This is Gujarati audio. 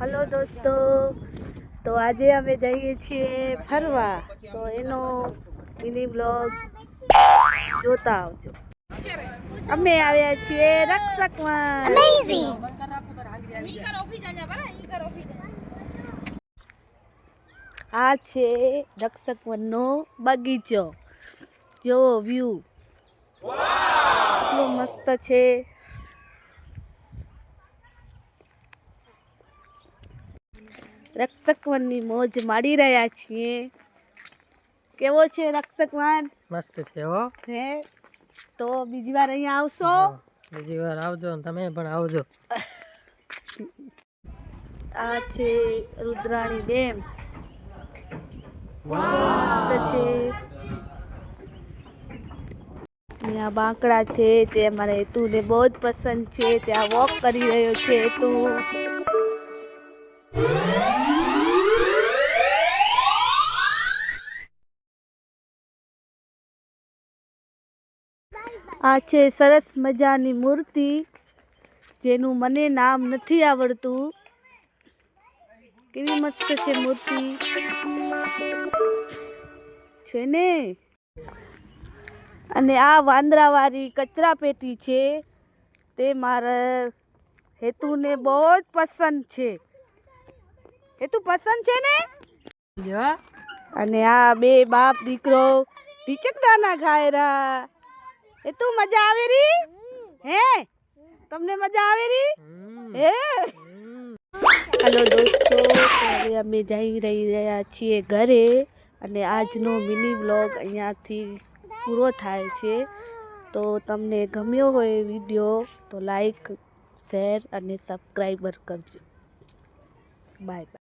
हेलो दोस्तों, तो आज અમે જઈએ છીએ ફરવા, તો એનો મિની બ્લોગ જોતા આવજો। અમે આવ્યા છીએ રક્ષકવન। આ છે રક્ષકવનનો બગીચો, જોવો વ્યૂ કેટલો મસ્ત છે। રક્ષકવનની મોજ માડી રહ્યા છીએ। કેવો છે રક્ષકવન? મસ્ત છે હો। હે તો બીજી વાર અહીંયા આવશો? બીજી વાર આવજો, તમે પણ આવજો। આ છે રુદ્રાણી ડેમ, મસ્ત છે। અહીંયા બાંકડા છે, તે અમારા હેતુને બહુ જ પસંદ છે। ત્યાં વોક કરી રહ્યો છે હેતુ। આ છે સરસ મજાની મૂર્તિ, જેનું મને નામ નથી આવડતું। કેવી મસ્ત છે મૂર્તિ છે ને। અને આ વાંદરાવાળી કચરા પેટી છે, તે મારા હેતુને બહુ જ પસંદ છે। હેતુ પસંદ છે ને? અને આ બે બાપ દીકરો ટીચકડાના ગાયરા। હેતુ મજા આવે રી? હે તમને મજા આવે રી? હે हेलो दोस्तों, હવે અમે જઈ રહ્યા છીએ ઘરે, અને આજનો મિની વ્લોગ અહીંયાથી પૂરો થાય છે। તો તમને ગમ્યો હોય વિડીયો તો લાઈક, શેર અને સબસ્ક્રાઈબર કરજો। Bye bye.